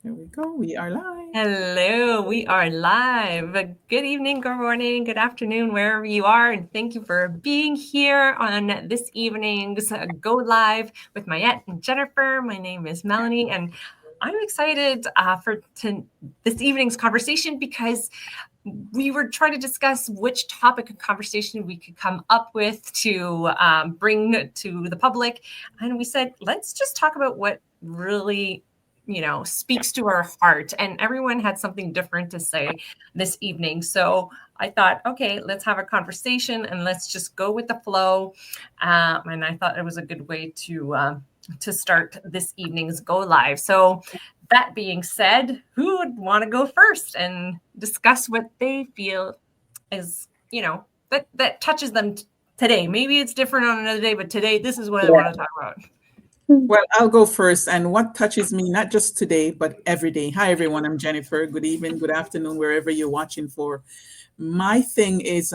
Here we go. We are live. Hello, we are live. Good evening, good morning, good afternoon, wherever you are. And thank you for being here on this evening's Go Live with Mayette and Jennifer. My name is Melanie, and I'm excited for this evening's conversation because we were trying to discuss which topic of conversation we could come up with to bring to the public. And we said, let's just talk about what really speaks to our heart. And everyone had something different to say this evening. So I thought, okay, let's have a conversation and let's just go with the flow. And I thought it was a good way to start this evening's Go Live. So that being said, who would want to go first and discuss what they feel is, that touches them today? Maybe it's different on another day, but today, this is what I want to talk about. Well, I'll go first. And what touches me, not just today, but every day. Hi, everyone. I'm Jennifer. Good evening, good afternoon, wherever you're watching for. My thing is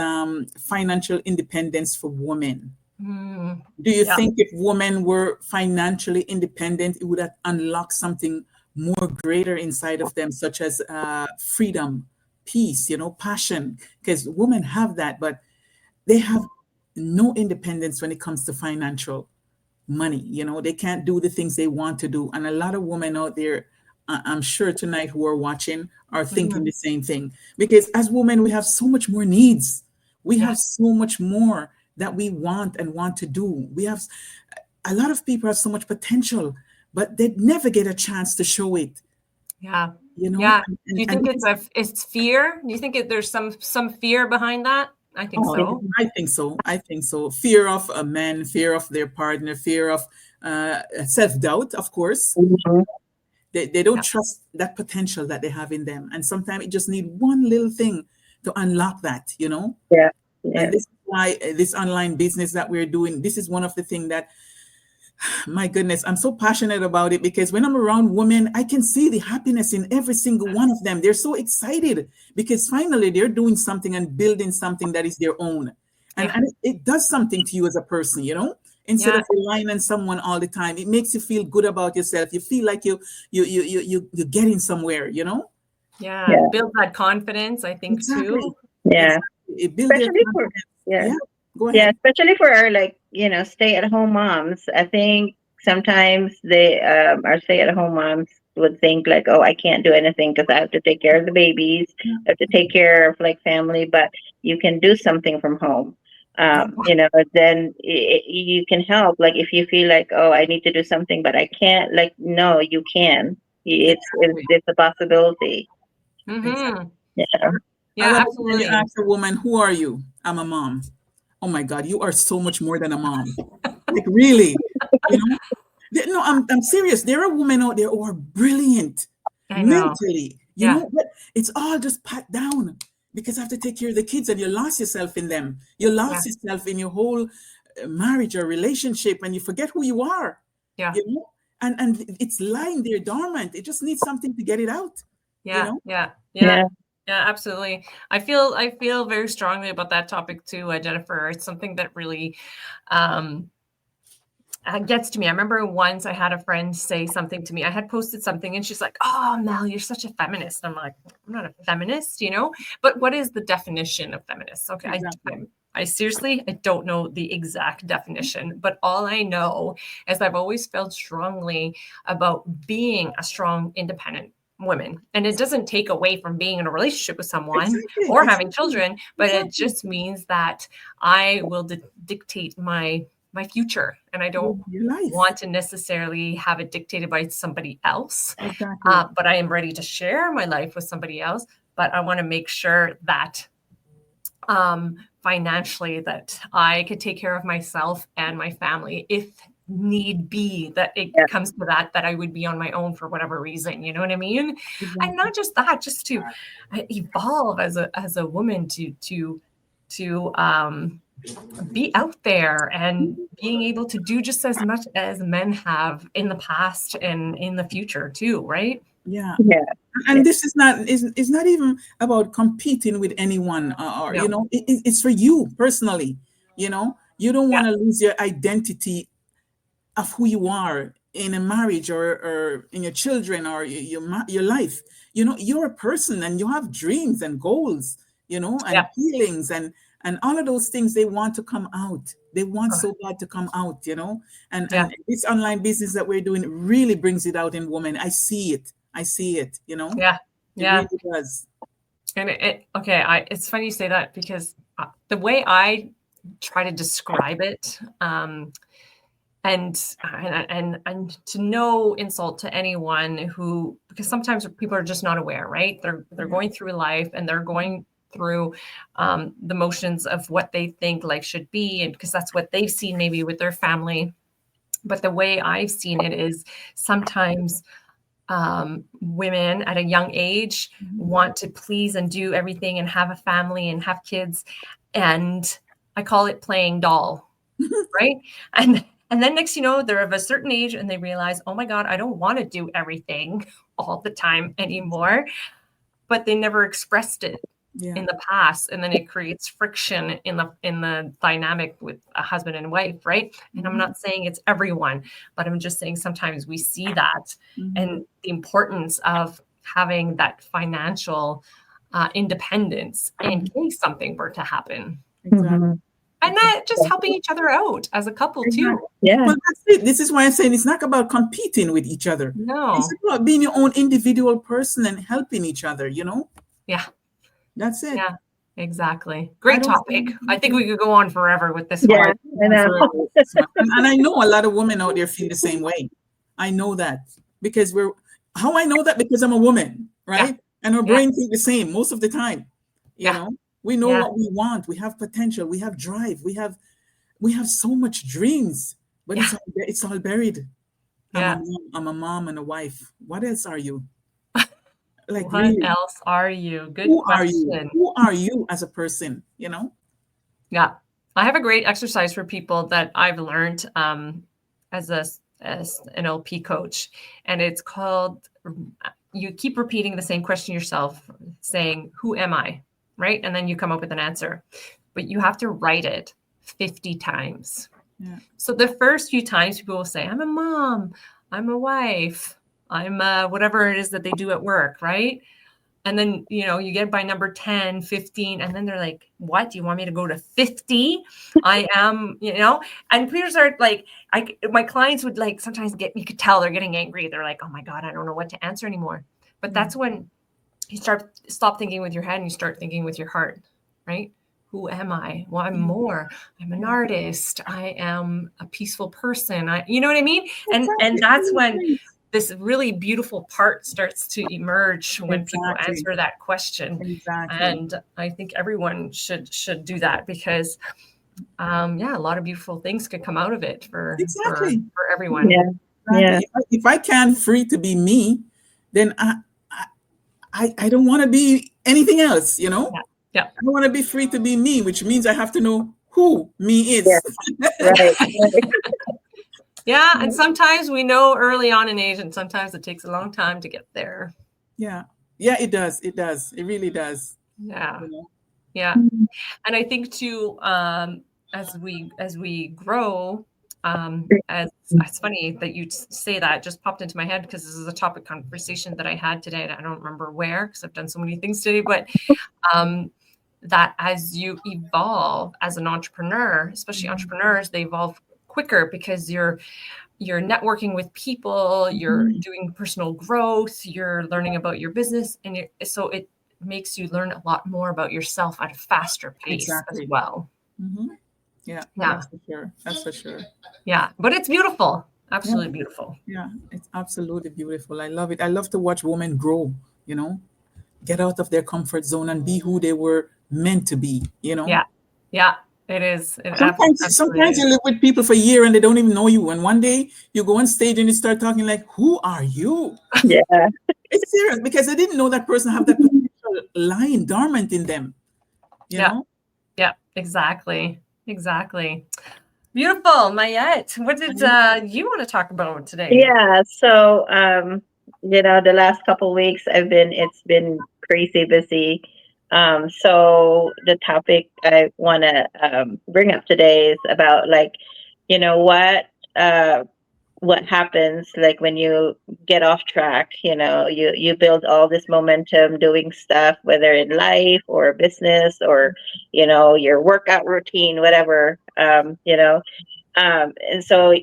financial independence for women. Do you Yeah. think if women were financially independent, it would have unlocked something more greater inside of them, such as freedom, peace, passion? Because women have that, but they have no independence when it comes to financial money. They can't do the things they want to do. And a lot of women out there, I'm sure tonight who are watching are thinking Mhm. the same thing. Because as women, we have so much more needs. We Yeah. have so much more that we want and want to do. We have a lot of people have so much potential, but they never get a chance to show it. Yeah. You know, Yeah. Do you think and it's fear? Do you think there's some fear behind that? I think oh, so. I think so. I think so. Fear of a man, fear of their partner, fear of self doubt, of course. Mhm. They don't Yeah. trust that potential that they have in them. And sometimes it just need one little thing to unlock that. Yeah, And yeah, this is why this online business that we're doing, this is one of the things that, my goodness, I'm so passionate about it because when I'm around women, I can see the happiness in every single one of them. They're so excited because finally they're doing something and building something that is their own. And, Yeah. and it does something to you as a person. Instead Yeah. of relying on someone all the time, it makes you feel good about yourself. You feel like you're getting somewhere. Yeah. yeah, Build that confidence, I think, Exactly. too. yeah. Exactly. It builds their Especially for confidence. yeah, Yeah. Go yeah. ahead. Especially for our stay-at-home moms. I think sometimes they our stay-at-home moms would think like, oh, I can't do anything because I have to take care of the babies, Yeah. I have to take care of like family. But you can do something from home. Yeah. Then you can help. Like if you feel like, oh, I need to do something, but I can't. Like, no, you can. Exactly. It's a possibility. Mm-hmm. Yeah. I Yeah, love it when you absolutely. ask a woman, who are you? I'm a mom. Oh my God, you are so much more than a mom. Like really, you know? No, I'm serious. There are women out there who are brilliant I know. mentally, Yeah. but it's all just pat down because you have to take care of the kids and you lost yourself in them. You Yeah. lost yourself in your whole marriage or relationship and you forget who you are, Yeah. you know? And it's lying there dormant. It just needs something to get it out, you Yeah. know? Yeah. Yeah. Yeah. Yeah, absolutely. I feel very strongly about that topic too, Jennifer. It's something that really um, gets to me. I remember once I had a friend say something to me. I had posted something, and she's like, "Oh, Mel, you're such a feminist." I'm like, "I'm not a feminist. But what is the definition of feminist?" Okay, Exactly. I seriously, I don't know the exact definition, but all I know is I've always felt strongly about being a strong, independent woman. And it doesn't take away from being in a relationship with someone Exactly. or having Exactly. children, but it Exactly. just means that I will dictate my future, and I don't Your life. want to necessarily have it dictated by somebody else. Exactly. But I am ready to share my life with somebody else. But I want to make sure that financially that I could take care of myself and my family if need be, that it Yeah. comes to that I would be on my own for whatever reason, you know what I mean? And Exactly. not just that, just to evolve as a woman to be out there and being able to do just as much as men have in the past and in the future too, right? Yeah. Yeah. And this is not even about competing with anyone, or No. it's for you personally. You don't Yeah. want to lose your identity of who you are. in a marriage or in your children or your life. You know, you're a person and you have dreams and goals, you know, and Yeah. feelings and all of those things. They want to come out. They want Oh. so bad to come out, you know. And Yeah. and this online business that we're doing really brings it out in women. I see it, you know. Yeah. It Yeah. really does. And it's funny you say that, because the way I try to describe it, and to no insult to anyone who, because sometimes people are just not aware, right? They're going through life and they're going through the motions of what they think life should be, and because that's what they've seen maybe with their family. But the way I've seen it is sometimes women at a young age want to please and do everything and have a family and have kids, and I call it playing doll, right? And then next, they're of a certain age and they realize, oh my God, I don't want to do everything all the time anymore. But they never expressed it in the past. And then it creates friction in the dynamic with a husband and wife, right? And I'm not saying it's everyone, but I'm just saying sometimes we see that and the importance of having that financial independence in case something were to happen. Exactly. And that just helping each other out as a couple too. Yeah. Well, that's it. This is why I'm saying it's not about competing with each other. No. It's about being your own individual person and helping each other, you know? Yeah. That's it. Yeah, exactly. Great don't topic. think- I think we could go on forever with this Yeah. one. I know. And I know a lot of women out there feel the same way. I know that because how I know that, because I'm a woman, right? And our brain think the same most of the time. You know, we know what we want. We have potential. We have drive. We have so much dreams, but it's all buried. Yeah. I'm a mom and a wife. What else are you? Like, what really? else are you? Good Who question. are you? Who are you as a person? You know? Yeah. I have a great exercise for people that I've learned as an NLP coach, and it's called, you keep repeating the same question yourself, saying, who am I? Right? And then you come up with an answer, but you have to write it 50 times. Yeah. So the first few times people will say, I'm a mom, I'm a wife, I'm whatever it is that they do at work, right? And then, you get by number 10, 15, and then they're like, what? Do you want me to go to 50? I am, and people start like, my clients would like sometimes you could tell they're getting angry. They're like, oh my God, I don't know what to answer anymore. But that's when you stop thinking with your head and you start thinking with your heart, right? Who am I? Well, I'm more. I'm an artist. I am a peaceful person. You know what I mean? And that's when this really beautiful part starts to emerge when people answer that question. Exactly. And I think everyone should do that, because a lot of beautiful things could come out of it for everyone. Yeah. Yeah. If I can't free to be me, then I don't want to be anything else, you know? Yeah. I want to be free to be me, which means I have to know who me is. Yeah. Right. Yeah, and sometimes we know early on in age, and sometimes it takes a long time to get there. Yeah, it does. It really does. Yeah, you know? Yeah. And I think too, as we grow, it's funny that you say that. It just popped into my head because this is a topic conversation that I had today, and I don't remember where because I've done so many things today. But that as you evolve as an entrepreneur, especially entrepreneurs, they evolve quicker because you're networking with people, you're doing personal growth, you're learning about your business, and so it makes you learn a lot more about yourself at a faster pace as well. Yeah, that's for sure. Yeah, but it's beautiful. Absolutely beautiful. Yeah, it's absolutely beautiful. I love it. I love to watch women grow, get out of their comfort zone and be who they were meant to be, Yeah, it is. Sometimes you live with people for a year and they don't even know you. And one day you go on stage and you start talking like, who are you? Yeah. It's serious because they didn't know that person have that potential lying dormant in them. You know? Yeah, exactly. Beautiful. Mayette, what did you want to talk about today? Yeah. So, the last couple of weeks it's been crazy busy. So the topic I want to bring up today is about what happens like when you get off track, you build all this momentum doing stuff, whether in life or business or your workout routine, whatever. And so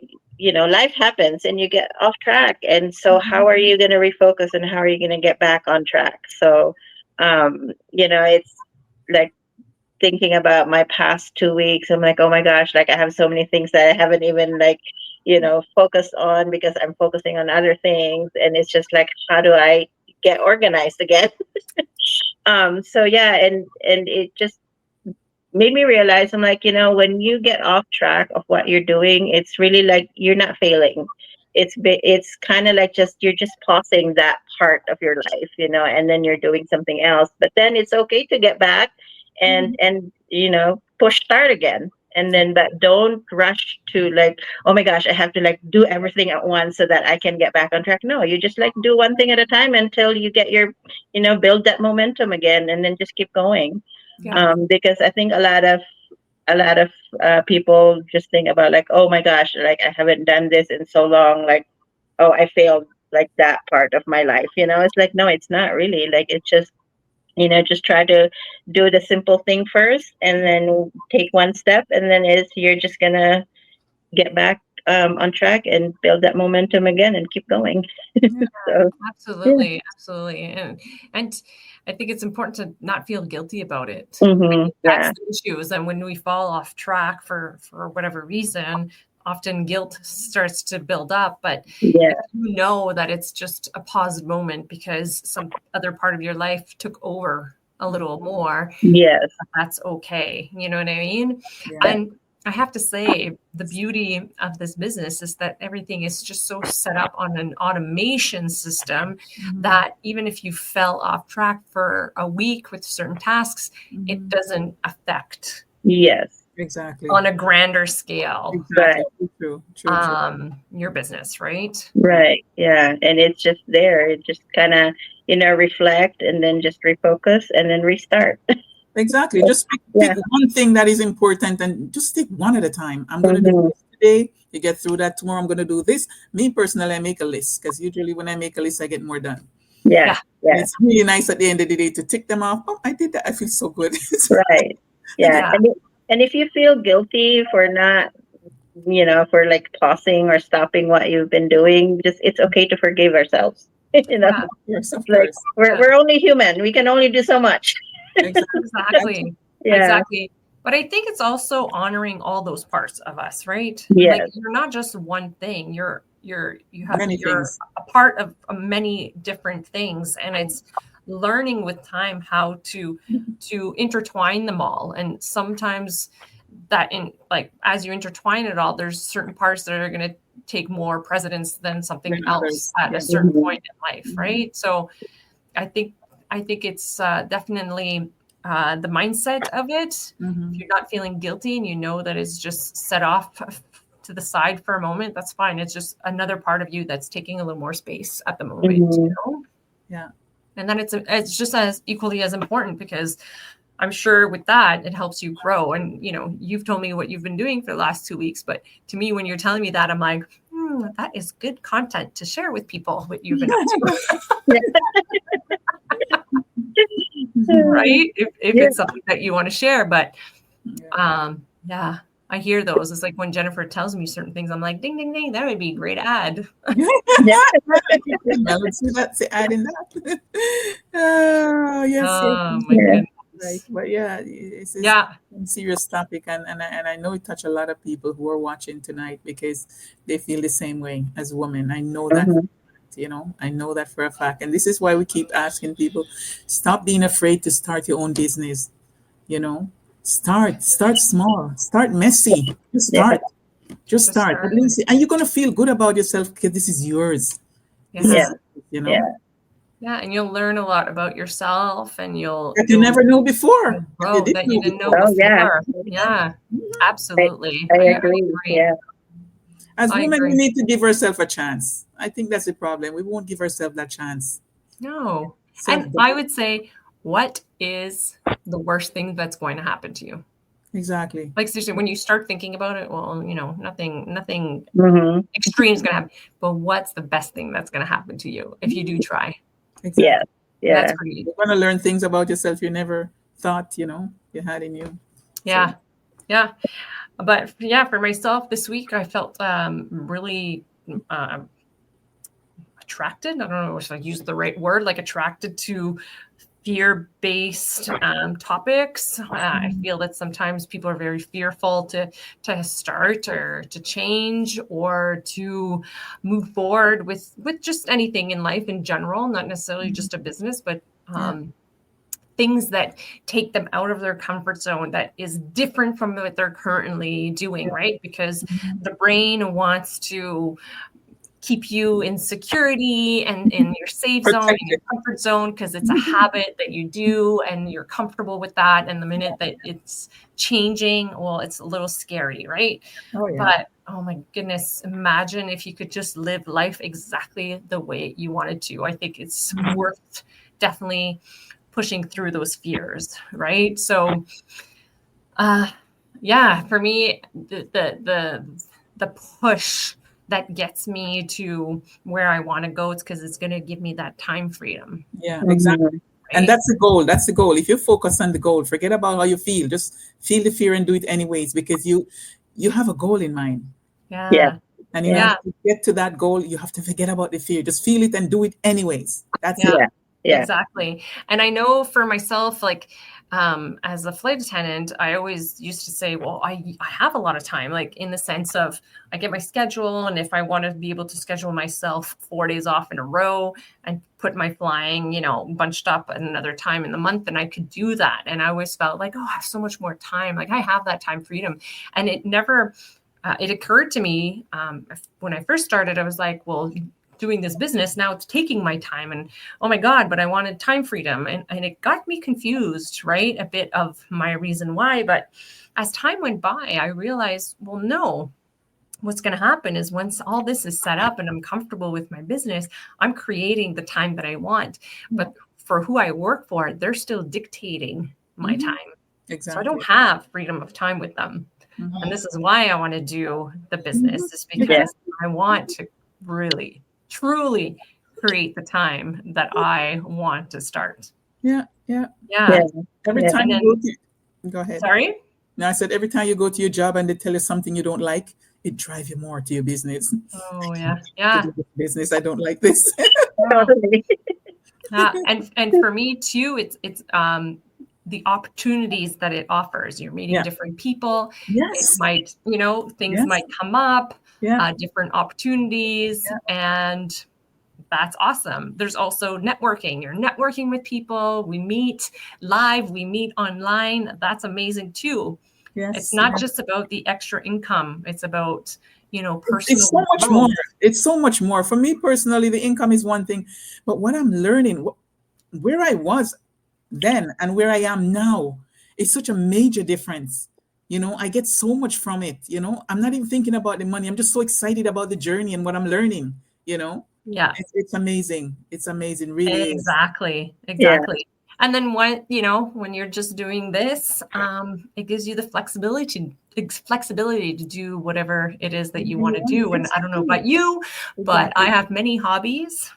life happens and you get off track, and so how are you going to refocus and how are you going to get back on track? So it's like thinking about my past 2 weeks, I'm like, oh my gosh, like I have so many things that I haven't even focused on because I'm focusing on other things. And it's just like, how do I get organized again? So yeah, and it just made me realize, I'm like, when you get off track of what you're doing, it's really like you're not failing. It's kind of like you're just pausing that part of your life, and then you're doing something else. But then it's okay to get back and push start again. And then, but don't rush to like, oh my gosh, I have to like do everything at once so that I can get back on track. No, you just like do one thing at a time until you get your, build that momentum again, and then just keep going. Yeah. Because I think a lot of people just think about like, oh my gosh, like I haven't done this in so long, like, oh, I failed like that part of my life. It's like, no, it's not really. Like, it's just just try to do the simple thing first, and then take one step, and then you're just gonna get back on track and build that momentum again and keep going. So, Absolutely. And I think it's important to not feel guilty about it. yeah. That's the issue, is that when we fall off track for whatever reason, often guilt starts to build up. But Yeah. if you know that it's just a paused moment because some other part of your life took over a little more, Yes. that's okay. You know what I mean? Yeah. And I have to say, the beauty of this business is that everything is just so set up on an automation system that even if you fell off track for a week with certain tasks, it doesn't affect Yes. Exactly. on a grander scale Exactly. True. your business, right? Right. Yeah. And it's just there. It just kind of, reflect and then just refocus and then restart. Exactly. Just pick one thing that is important and just take one at a time. I'm going to do this today. You get through that tomorrow. I'm going to do this. Me personally, I make a list because usually when I make a list, I get more done. Yeah. And it's really nice at the end of the day to tick them off. Oh, I did that. I feel so good. Right. Yeah. And if you feel guilty for not, for like pausing or stopping what you've been doing, it's okay to forgive ourselves. Of course. Like we're only human. We can only do so much. Exactly. Yeah. Exactly. But I think it's also honoring all those parts of us, right? Yes. Like, you're not just one thing. You're Many things. a part of many different things, and it's learning with time how to intertwine them all. And sometimes that as you intertwine it all, there's certain parts that are going to take more precedence than something else at a certain point in life, right? So I think it's definitely the mindset of it. If you're not feeling guilty and you know that it's just set off to the side for a moment, that's fine. It's just another part of you that's taking a little more space at the moment. Yeah. And then it's just as equally as important, because I'm sure with that, it helps you grow. And, you've told me what you've been doing for the last 2 weeks. But to me, when you're telling me that, I'm like, that is good content to share with people, what you've been up to. Right? If it's something that you want to share. But I hear those. It's like when Jennifer tells me certain things, I'm like, ding, ding, ding, that would be a great ad. Let's see that's the ad in that. Oh, yes. Oh, my goodness. Right. But it's a serious topic, and I know it touched a lot of people who are watching tonight because they feel the same way as women. I know that. I know that for a fact. And this is why we keep asking people, stop being afraid to start your own business. Start small, start messy. Just start. And you're going to feel good about yourself because this is yours. And you'll learn a lot about yourself, and you'll never know before. Grow that you didn't know before. Yeah, absolutely. I agree. Yeah. As women, we need to give ourselves a chance. I think that's the problem. We won't give ourselves that chance. No. And I would say, what is the worst thing that's going to happen to you? Exactly. Like seriously, when you start thinking about it, well, you know, nothing Mm-hmm. extreme is going to happen. But what's the best thing that's going to happen to you if you do try? Exactly. Yeah. Yeah. That's pretty. You're going to learn things about yourself you never thought, you know, you had in you. Yeah. Yeah. But yeah, for myself this week, I felt really attracted. I don't know if I use the right word, like attracted to fear-based topics. I feel that sometimes people are very fearful to start or to change or to move forward with just anything in life in general, not necessarily just a business, but things that take them out of their comfort zone that is different from what they're currently doing, right? Because the brain wants to keep you in security and in your safe zone, in your comfort zone, because it's a habit that you do and you're comfortable with that. And the minute that it's changing, well, it's a little scary, right? Oh, yeah. But oh my goodness, imagine if you could just live life exactly the way you wanted to. I think it's worth definitely pushing through those fears, right? So yeah, for me, the push that gets me to where I want to go, it's because it's going to give me that time freedom. Yeah, exactly. Right? And that's the goal. That's the goal. If you focus on the goal, forget about how you feel. Just feel the fear and do it anyways, because you have a goal in mind. Yeah. Yeah. And you know, to get to that goal, you have to forget about the fear. Just feel it and do it anyways. That's it. Yeah. Exactly. And I know for myself, like as a flight attendant, I always used to say, well, I have a lot of time, like in the sense of I get my schedule. And if I want to be able to schedule myself 4 days off in a row and put my flying, you know, bunched up at another time in the month, then I could do that. And I always felt like, oh, I have so much more time. Like I have that time freedom. And it never, it occurred to me when I first started, I was like, well, doing this business, now it's taking my time and oh my God, but I wanted time freedom. And it got me confused, right? A bit of my reason why. But as time went by, I realized, well, no, what's going to happen is once all this is set up and I'm comfortable with my business, I'm creating the time that I want. But for who I work for, they're still dictating my time. Exactly. So I don't have freedom of time with them. And this is why I want to do the business, is because I want to really truly create the time that I want to start. Yeah. Every time go ahead. Sorry? No, I said every time you go to your job and they tell you something you don't like, it drives you more to your business. Oh yeah. Business, I don't like this. And for me too, it's the opportunities that it offers. You're meeting different people. Yes. It might, you know, things might come up, different opportunities, and that's awesome. There's also networking. You're networking with people. We meet live, we meet online. That's amazing too. Yes. It's not just about the extra income. It's about, you know, personal. It's so much more. It's so much more. For me personally, the income is one thing, but what I'm learning, where I was then and where I am now, is such a major difference. You know, I get so much from it. You know, I'm not even thinking about the money. I'm just so excited about the journey and what I'm learning, you know. Yeah. It's amazing. It's amazing. Really. Exactly. Exactly. And then when you're just doing this, it gives you the flexibility to do whatever it is that you want to do. And I don't know about you, but I have many hobbies.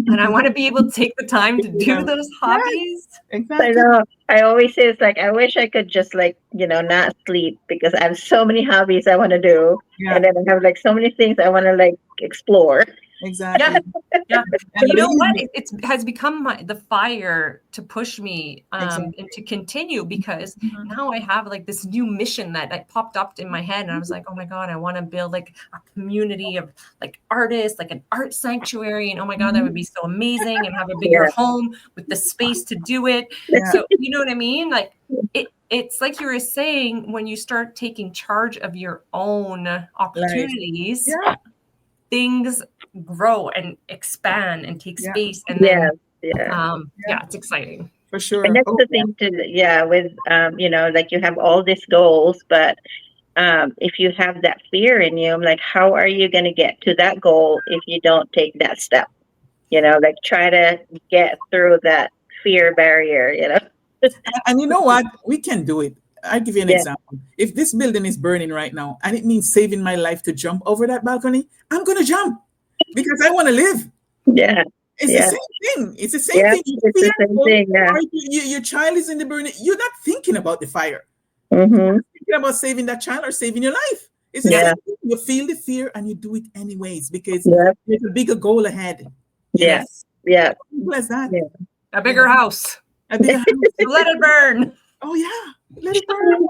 And I want to be able to take the time to do those hobbies. Exactly. I know. I always say it's like, I wish I could just like, you know, not sleep, because I have so many hobbies I want to do. And then I have like so many things I want to like explore. Exactly. Yeah. And you know what? It has become the fire to push me and to continue, because now I have like this new mission that popped up in my head, and I was like, oh my God, I want to build like a community of like artists, like an art sanctuary. And oh my God, that would be so amazing, and have a bigger home with the space to do it. So you know what I mean? Like it's like you were saying, when you start taking charge of your own opportunities, things grow and expand and take space. And then, it's exciting. For sure. And that's the thing too, with, you know, like you have all these goals, but if you have that fear in you, I'm like, how are you going to get to that goal if you don't take that step? You know, like try to get through that fear barrier, you know? And you know what? We can do it. I'll give you an Yeah. example. If this building is burning right now and it means saving my life to jump over that balcony, I'm going to jump because I want to live. Yeah. It's Yeah. the same thing. It's the same Yeah. thing. It's the same thing. Yeah. Or your child is in the burning. You're not thinking about the fire. Mm-hmm. You're thinking about saving that child or saving your life. It's the Yeah. same thing. You feel the fear and you do it anyways because Yeah. there's a bigger goal ahead. You know? Yes. Yeah. Simple as that. Yeah. A bigger house. A bigger house. Let it burn. Oh yeah, let it burn.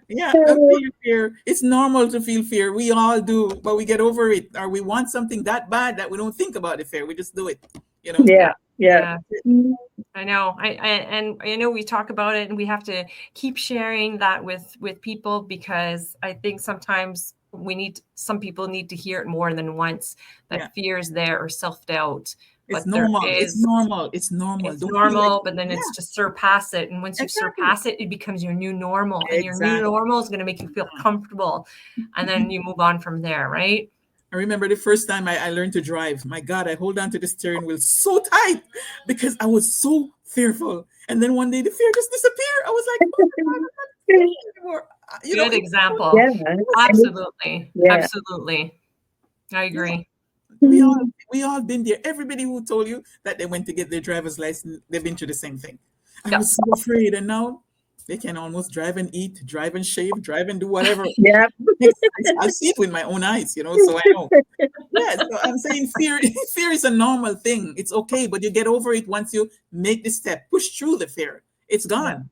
Yeah, don't feel fear. It's normal to feel fear. We all do, but we get over it. Or we want something that bad that we don't think about the fear. We just do it. You know. Yeah. Yeah. I know. And I know we talk about it, and we have to keep sharing that with people, because I think sometimes some people need to hear it more than once, that fear is there, or self-doubt. It's But there normal. is- It's normal. It's normal. It's Don't feel normal, like- but then it's Yeah. to surpass it. And once you Exactly. surpass it, it becomes your new normal. And your new Exactly. normal is going to make you feel comfortable. And then you move on from there, right? I remember the first time I learned to drive. My God, I hold on to the steering wheel so tight because I was so fearful. And then one day the fear just disappeared. I was like, oh my God, I'm not fearful anymore. You know, Good example. Yeah. Absolutely. Yeah. Absolutely. I agree. we all been there. Everybody who told you that they went to get their driver's license, they've been through the same thing. I was so afraid, and now they can almost drive and eat, drive and shave, drive and do whatever. Yeah. I see it with my own eyes, you know, so I know. Yeah, so I'm saying fear is a normal thing. It's okay, but you get over it once you make the step, push through the fear. It's gone.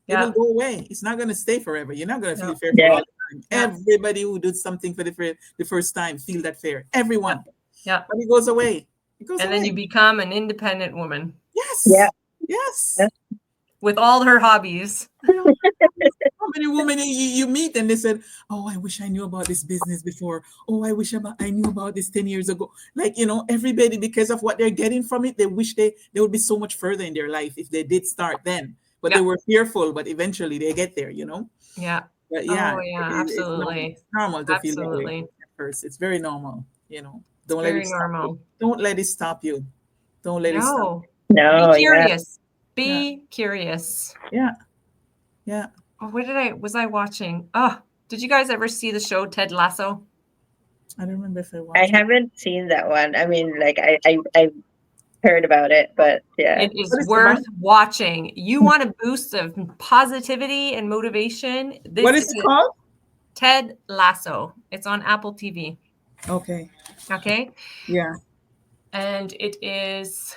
Yeah. It will go away. It's not going to stay forever. You're not going to feel fear Yeah. for all the time. Yeah. Everybody who did something for the first time feel that fear. Everyone. Yeah. But it goes away. It goes And away. then you become an independent woman Yes. Yeah. Yes. Yeah. with all her hobbies. How many women you meet and they said, "Oh, I wish I knew about this business before. Oh, I wish I knew about this 10 years ago." Like, you know, everybody, because of what they're getting from it, they wish they would be so much further in their life if they did start then. But they were fearful, but eventually they get there, you know? Yeah. But yeah, Oh, yeah, absolutely. It's normal to feel that way Absolutely. at first. It's very normal, you know. It's Don't let very it stop normal. you. Don't let it stop you. Don't let it stop. No. No. Be Yeah. curious. Be curious. Yeah. Yeah. Oh, what was I watching? Oh, did you guys ever see the show Ted Lasso? I don't remember if I watched I it. haven't seen that one. I mean, like I heard about it, but yeah. It is What is it worth about? watching. You want a boost of positivity and motivation? This What is it called? Ted Lasso. It's on Apple TV. Okay. Okay. Yeah. And it is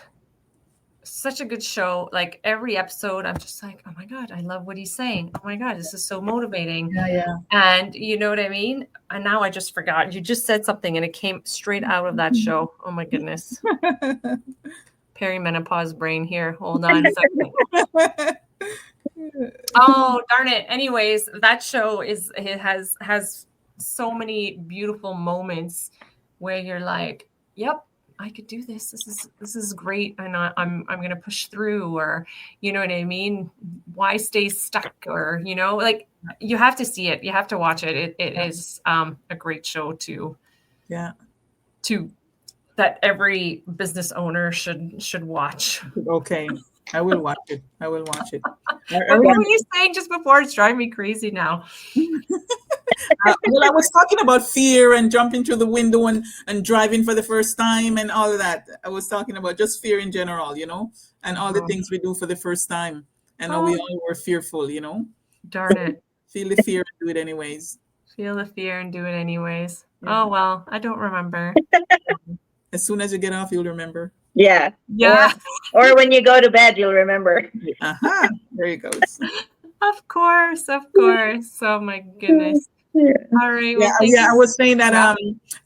such a good show. Like every episode, I'm just like, oh my God, I love what he's saying. Oh my God, this is so motivating. Yeah. And you know what I mean? And now I just forgot. You just said something and it came straight out of that show. Oh my goodness. Perimenopause brain here. Hold on a second. Oh, darn it. Anyways, that show has so many beautiful moments where you're like, yep, I could do this. This is great. And I'm going to push through, or, you know what I mean? Why stay stuck? Or, you know, like you have to see it. You have to watch it. It is a great show to that every business owner should watch. Okay. I will watch it. What were you saying just before? It's driving me crazy now. Well, I was talking about fear and jumping through the window and driving for the first time and all of that. I was talking about just fear in general, you know, and all the things we do for the first time. And we all were fearful, you know. Darn it. Feel the fear and do it anyways. Feel the fear and do it anyways. Yeah. Oh, well, I don't remember. As soon as you get off, you'll remember. Yeah. Yeah. Or when you go to bed, you'll remember. Uh-huh. There you go. Of course. Oh my goodness. Yeah. All right. Well, I was saying that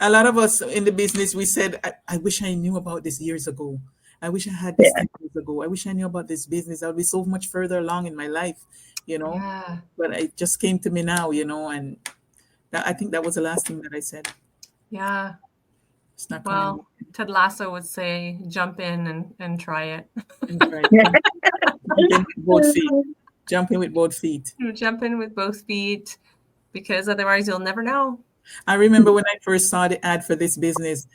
a lot of us in the business, we said, I wish I knew about this years ago. I wish I had this 10 years ago. I wish I knew about this business. I would be so much further along in my life, you know. Yeah. But it just came to me now, you know, and I think that was the last thing that I said. Yeah. It's not coming. Well, Ted Lasso would say, jump in and try it. Right. Jump in with both feet. Jump in with both feet. Jump in with both feet, because otherwise you'll never know. I remember when I first saw the ad for this business,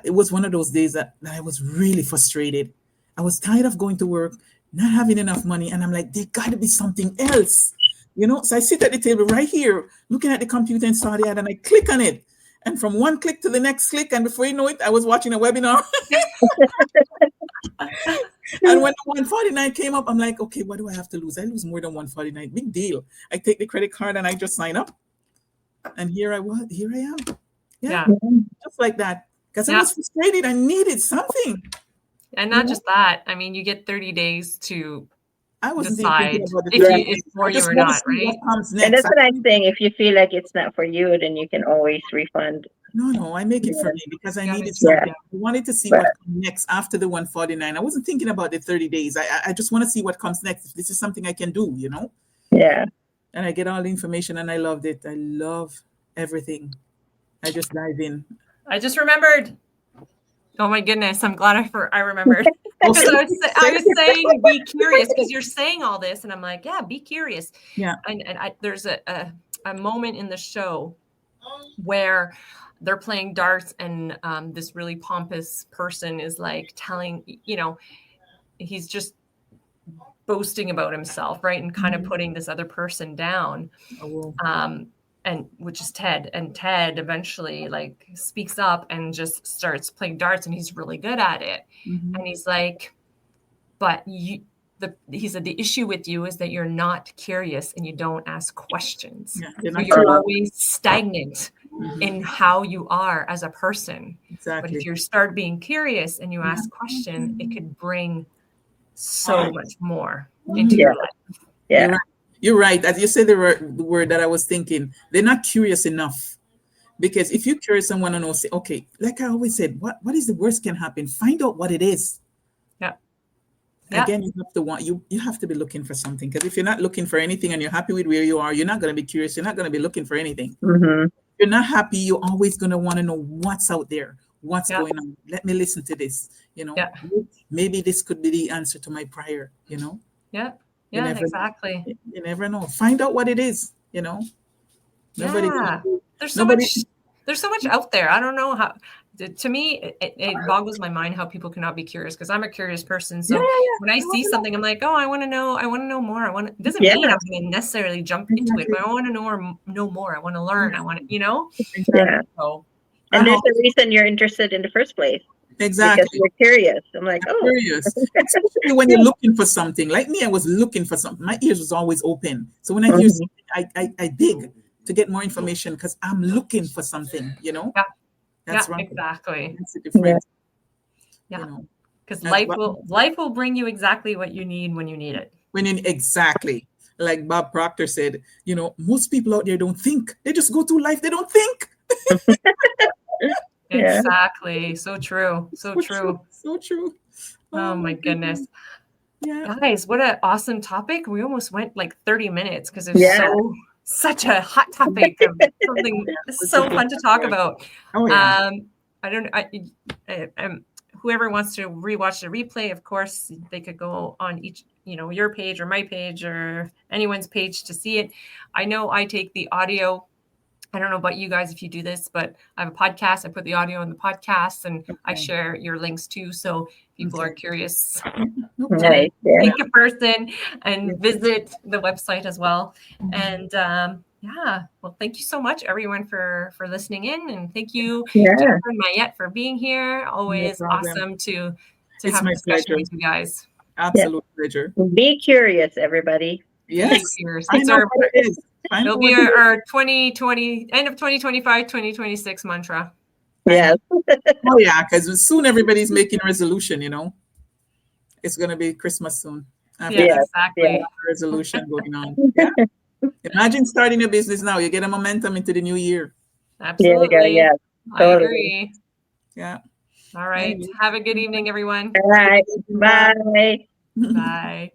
it was one of those days that I was really frustrated. I was tired of going to work, not having enough money. And I'm like, there got to be something else, So I sit at the table right here, looking at the computer and saw the ad, and I click on it. And from one click to the next click, and before you know it, I was watching a webinar. And when the 149 came up, I'm like, okay, what do I have to lose? I lose more than 149. Big deal. I take the credit card and I just sign up. And here I am. Yeah. Just like that. Because I was frustrated. I needed something. And not just that. I mean, you get 30 days to decide about if it's for you or not, right? And that's what I'm saying. If you feel like it's not for you, then you can always refund. No, I make it for me because I needed something. I wanted to see what comes next after the 149. I wasn't thinking about the 30 days. I just want to see what comes next. If this is something I can do, Yeah. And I get all the information and I loved it. I love everything. I just dive in. I just remembered. Oh my goodness. I'm glad I remembered. Because I was saying be curious because you're saying all this and I'm like, yeah, be curious. Yeah. And there's a moment in the show where they're playing darts and this really pompous person is like telling, he's just boasting about himself, right? And kind of putting this other person down. And which is Ted. And Ted eventually like speaks up and just starts playing darts and he's really good at it. Mm-hmm. And he's like, but he said, the issue with you is that you're not curious and you don't ask questions. Yeah, so you're always stagnant in how you are as a person. Exactly. But if you start being curious and you ask questions, it could bring so much more into your life. Yeah. You're right. As you said the word that I was thinking, they're not curious enough. Because if you're curious and want to know, say, okay, like I always said, what is the worst can happen? Find out what it is. Again, you have to be looking for something. Because if you're not looking for anything and you're happy with where you are, you're not going to be curious. You're not going to be looking for anything. Mm-hmm. If you're not happy, you're always going to want to know what's out there, what's going on. Let me listen to this. Maybe this could be the answer to my prayer. Yeah, exactly. You never know. Find out what it is, Nobody. There's so much out there. I don't know how. To me, it boggles my mind how people cannot be curious because I'm a curious person. So when I see something, I'm like, oh, I want to know more. It doesn't mean I'm going to necessarily jump into it, but I want to know more. I want to learn. I want to, Yeah. So, and there's a reason you're interested in the first place. Exactly. Because you're curious. I'm like, curious. Especially when you're looking for something. Like me, I was looking for something. My ears was always open. So when I hear something, I dig to get more information because I'm looking for something, Yeah. That's right. Exactly. That's the difference. Yeah. Because life will bring you exactly what you need when you need it. Exactly. Like Bob Proctor said, most people out there don't think. They just go through life. They don't think. Exactly. So true. So true. So true. Oh my goodness. Yeah. Guys, what an awesome topic. We almost went like 30 minutes because it's such a hot topic of something so fun to talk about. Whoever wants to rewatch the replay, of course, they could go on each, your page or my page or anyone's page to see it. I know I take the audio. I don't know about you guys if you do this, but I have a podcast. I put the audio in the podcast and I share your links too. So people are curious. Pick a person and visit the website as well. And well, thank you so much, everyone, for listening in. And thank you, Jennifer and Mayette, for being here. Always awesome to have a discussion with you guys. Absolute pleasure. Be curious, everybody. Yes. It'll be our 2020, end of 2025, 2026 mantra. Yes. Because soon everybody's making a resolution, It's going to be Christmas soon. Exactly. Resolution going on. Yeah. Imagine starting a business now. You get a momentum into the new year. Absolutely. Yeah, totally. I agree. Yeah. All right. Have a good evening, everyone. All right. Bye. Bye.